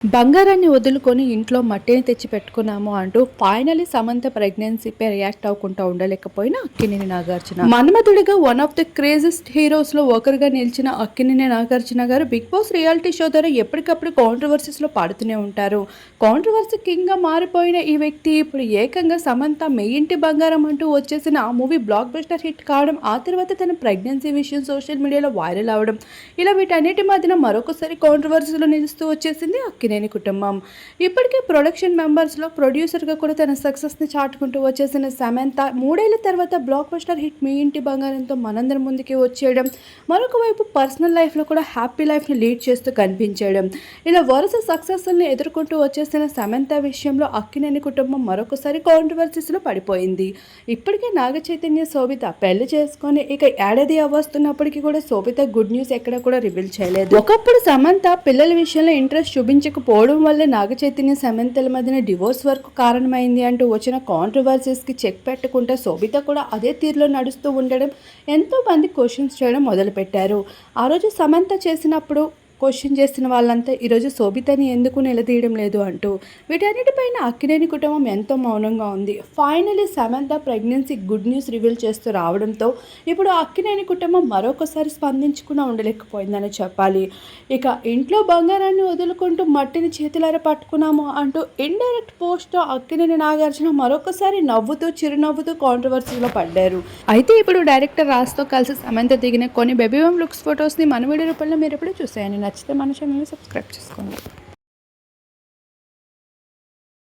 బంగారాన్ని వదులుకొని ఇంట్లో మట్టిని తెచ్చి పెట్టుకున్నాము అంటూ ఫైనలీ సమంత ప్రెగ్నెన్సీపై రియాక్ట్ అవ్వకుండా ఉండలేకపోయిన అక్కినేని నాగార్జున. మన్మధుడిగా one of the craziest heroes లో ఒకరుగా నిలిచిన అక్కినేని నాగార్జున గారు బిగ్ బాస్ రియాలిటీ షో ద్వారా ఎప్పటికప్పుడు కాంట్రవర్సీస్ లో పాడుతూనే ఉంటారు. కాంట్రవర్సీ కింగ్ గా మారిపోయిన ఈ వ్యక్తి ఇప్పుడు ఏకంగా సమంత మీ ఇంటి బంగారం అంటూ వచ్చేసిన ఆ మూవీ బ్లాక్ బస్టర్ హిట్ కావడం, ఆ తర్వాత తన ప్రెగ్నెన్సీ విషయం సోషల్ మీడియాలో వైరల్ అవడం, ఇలా వీటన్నిటి మధ్యన మరొకసారి కాంట్రవర్సీలో నిలుస్తూ వచ్చేసింది అక్కినేని కుటుంబం. ఇప్పటికే ప్రొడక్షన్ మెంబర్స్లో ప్రొడ్యూసర్గా కూడా తన సక్సెస్ని చాటుకుంటూ వచ్చేసిన సమంత 3 ఏళ్ల తర్వాత బ్లాక్ బస్టర్ హిట్ మీ ఇంటి బంగారంతో మనందరి ముందుకి వచ్చేయడం, మరొక వైపు పర్సనల్ లైఫ్లో కూడా హ్యాపీ లైఫ్ని లీడ్ చేస్తూ కనిపించడం, ఇలా వరుస సక్సెస్ని ఎదుర్కొంటూ వచ్చేసిన సమంత విషయంలో అక్కినేని కుటుంబం మరొకసారి కాంట్రవర్సీస్లో పడిపోయింది. ఇప్పటికే నాగ చైతన్య శోభిత పెళ్లి చేసుకొని ఇక ఏడాది అవ్వస్తున్నప్పటికీ కూడా శోభిత గుడ్ న్యూస్ ఎక్కడ కూడా రివీల్ చేయలేదు. ఒకప్పుడు సమంత పిల్లల విషయంలో ఇంట్రెస్ట్ చూపించకపోవడం వల్ల నాగ చైతన్య సమంతల మధ్యన డివోర్స్ వరకు కారణమైంది అంటూ వచ్చిన కాంట్రవర్సీస్కి చెక్ పెట్టుకుంటే శోభిత కూడా అదే తీరులో నడుస్తూ ఉండడం ఎంతో మంది క్వశ్చన్స్ చేయడం మొదలుపెట్టారు. ఆ రోజు సమంత చేసినప్పుడు క్వశ్చన్ చేసిన వాళ్ళంతా ఈరోజు శోభితని ఎందుకు నిలదీయడం లేదు అంటూ వీటన్నిటిపైన అక్కినేని కుటుంబం ఎంతో మౌనంగా ఉంది. Finally Samantha pregnancy good news reveal చేస్తూ రావడంతో ఇప్పుడు అక్కినేని కుటుంబం మరొకసారి స్పందించకుండా ఉండలేకపోయిందని చెప్పాలి. ఇక ఇంట్లో బంగారాన్ని వదులుకుంటూ మట్టిని చేతులారా పట్టుకున్నాము అంటూ ఇండైరెక్ట్ పోస్ట్తో అక్కినేని నాగార్జున మరొకసారి నవ్వుతూ చిరునవ్వుతూ కాంట్రవర్సీలో పడ్డారు. అయితే ఇప్పుడు డైరెక్టర్ రాజ్తో కలిసి సమంత దిగిన కొన్ని బేబీ బమ్ లుక్స్ ఫొటోస్ని మన వీడియో రూపంలో మీరు ఎప్పుడు చూసాయని నచ్చితే మన ఛానల్ని సబ్స్క్రైబ్ చేసుకోండి.